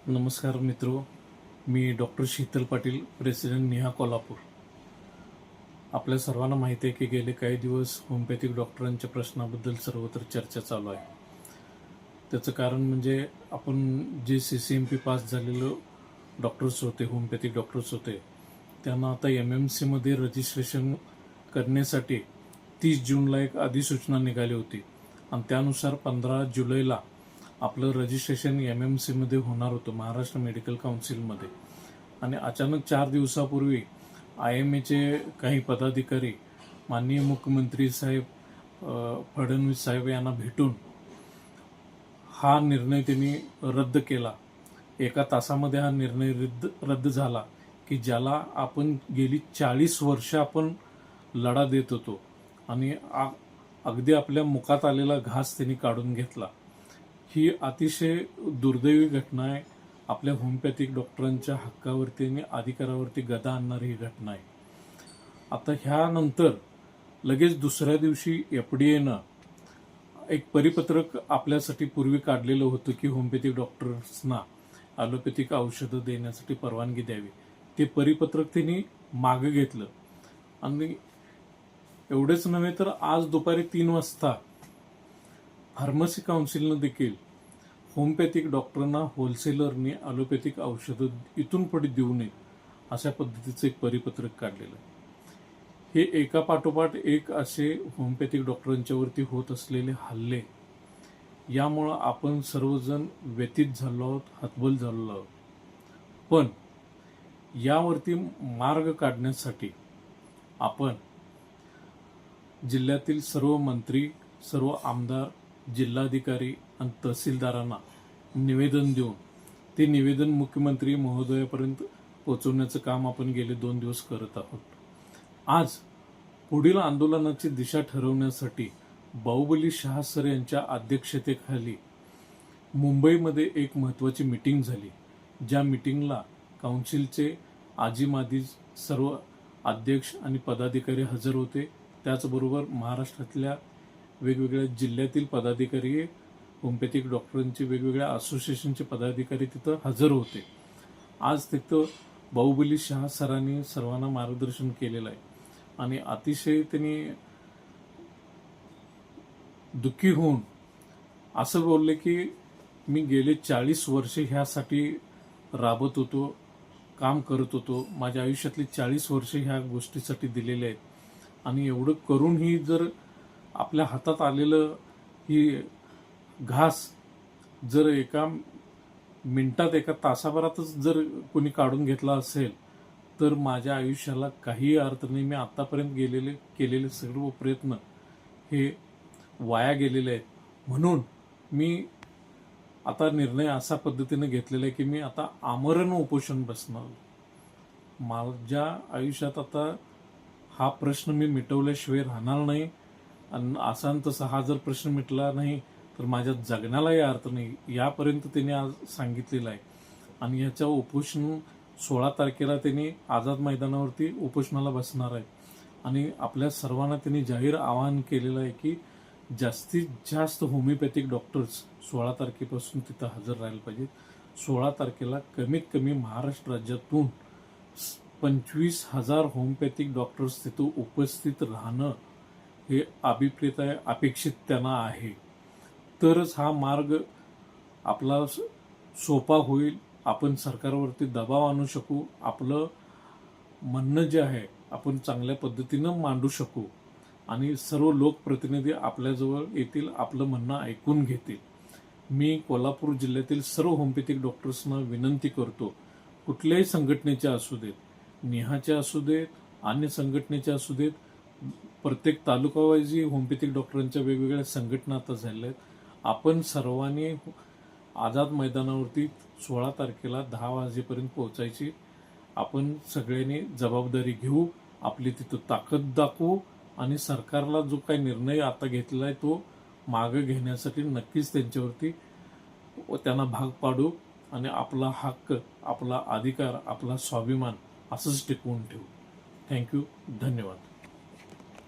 नमस्कार मित्रो, मी doctor Sheetal Patil, president निहा कोल्हापूर. आपल्या सर्वांना माहिती आहे की गेले काही दिवस होमिओपॅथिक डॉक्टरांच्या प्रश्नाबद्दल सर्वत्र चर्चा चालू आहे. त्याचं कारण म्हणजे आपण जे CCMP पास झालेलो डॉक्टर्स होते, होमिओपॅथिक डॉक्टर्स होते, त्यांना आता MMCमध्ये रजिस्ट्रेशन करण्यासाठी 30 जूनला एक अधिसूचना निघाली होती आणि त्यानुसार 15 जुलैला आपलं रजिस्ट्रेशन MMCमध्ये होणार होतं, महाराष्ट्र मेडिकल काउन्सिलमध्ये. आणि अचानक 4 दिवसापूर्वी IMAचे काही पदाधिकारी माननीय मुख्यमंत्री साहेब फडणवीस साहेब यांना भेटून हा निर्णय त्यांनी रद्द केला. एका तासामध्ये हा निर्णय रद्द झाला की ज्याला आपण गेली 40 वर्ष आपण लढा देत होतो आणि अगदी आपल्या मुखात आलेला घास त्यांनी काढून घेतला. ही अतिशय दुर्दैवी घटना आहे. आपल्या होमिओपॅथिक डॉक्टरांच्या हक्कावरती आणि अधिकारावरती गदा आणणारी ही घटना आहे. आता ह्यानंतर लगेच दुसऱ्या दिवशी FDAनं एक परिपत्रक आपल्यासाठी पूर्वी काढलेलं होतं की होमिओपॅथिक डॉक्टर्सना ॲलोपॅथिक औषधं देण्यासाठी परवानगी द्यावी. ते परिपत्रक त्यांनी मागे घेतलं आणि एवढेच नव्हे तर आज दुपारी 3 वाजता फार्मसी काउन्सिलनं देखील होमिओपॅथिक डॉक्टरांना होलसेलरने ॲलोपॅथिक औषधं इथून पुढे देऊ नयेत अशा पद्धतीचं एक परिपत्रक काढलेलं आहे. हे एकापाठोपाठ एक असे होमिओपॅथिक डॉक्टरांच्यावरती होत असलेले हल्ले, यामुळं आपण सर्वजण व्यथित झालो आहोत, हतबल झालो आहोत. पण यावरती मार्ग काढण्यासाठी आपण जिल्ह्यातील सर्व मंत्री, सर्व आमदार, जिल्हाधिकारी आणि तहसीलदारांना निवेदन देऊन ते निवेदन मुख्यमंत्री महोदयापर्यंत पोहोचवण्याचं काम आपण गेले 2 दिवस करत आहोत. आज पुढील आंदोलनाची दिशा ठरवण्यासाठी बाहुबली शहा सर यांच्या अध्यक्षतेखाली मुंबईमध्ये एक महत्त्वाची मीटिंग झाली. ज्या मीटिंगला काउन्सिलचे आजी-माजी सर्व अध्यक्ष आणि पदाधिकारी हजर होते. त्याचबरोबर महाराष्ट्रातल्या वेगवेगळ्या जिल्ह्यातील पदाधिकारी, होमिओपॅथिक डॉक्टरांचे वेगवेगळ्या असोसिएशनचे पदाधिकारी तिथं हजर होते. आज तिथं बाहुबली शहा सरांनी सर्वांना मार्गदर्शन केलेलं आहे आणि अतिशय त्यांनी दुःखी होऊन असं बोलले की मी गेले 40 वर्षे ह्यासाठी राबत होतो, काम करत होतो. माझ्या आयुष्यातली 40 वर्षे ह्या गोष्टीसाठी दिलेले आहेत आणि एवढं करूनही जर आपल्या हातात आलेलं ही घास जर एका मिनिटात, एका तासाभरातच जर कोणी काढून घेतला असेल तर माझ्या आयुष्याला काही अर्थ नाही. मी आतापर्यंत केलेले सर्व प्रयत्न हे वाया गेलेले आहेत. म्हणून मी आता निर्णय असा पद्धतीने घेतलेला आहे की मी आता आमरण उपोषण बसणार. माझ्या आयुष्यात आता हा प्रश्न मी मिटवल्याशिवाय राहणार नाही आणि असा तसा हा जर प्रश्न मिटला नाही तर माझ्या जगण्यालाही अर्थ नाही, यापर्यंत त्यांनी आज सांगितलेलं आहे. आणि याच्या उपोषण 16 तारखेला त्यांनी आझाद मैदानावरती उपोषणाला बसणार आहे. आणि आपल्या सर्वांना त्यांनी जाहीर आवाहन केलेलं आहे की जास्तीत जास्त होमिओपॅथिक डॉक्टर्स 16 तारखेपासून तिथं हजर राहायला पाहिजेत. 16 तारखेला कमीत कमी महाराष्ट्र राज्यातून 25,000 होमिओपॅथिक डॉक्टर्स तिथं उपस्थित राहणं हे अभिप्रेत आहे, अपेक्षित त्यांना आहे. तरच हा मार्ग आपला सोपा होईल. आपण सरकारवरती दबाव आणू शकू, आपलं म्हणणं जे आहे आपण चांगल्या पद्धतीनं मांडू शकू आणि सर्व लोकप्रतिनिधी आपल्याजवळ येतील, आपलं म्हणणं ऐकून घेतील. मी कोल्हापूर जिल्ह्यातील सर्व होमिओपॅथिक डॉक्टर्सना विनंती करतो, कुठल्याही संघटनेचे असू देत, निहाचे असू देत, अन्य संघटनेचे असू देत, प्रत्येक तालुकावाईज होमिओपॅथिक डॉक्टरांच्या वेगवेगळ्या संघटना आता झालेल्या आहेत. आपण सर्वांनी आझाद मैदानावरती 16 तारखेला 10 वाजेपर्यंत पोहोचायची आपण सगळ्यांनी जबाबदारी घेऊ, आपली तिथं ताकद दाखवू आणि सरकारला जो काही निर्णय आता घेतलेला आहे तो मागे घेण्यासाठी नक्कीच त्यांच्यावरती त्यांना भाग पाडू आणि आपला हक्क, आपला अधिकार, आपला स्वाभिमान असंच टिकवून ठेवू. थँक्यू. धन्यवाद.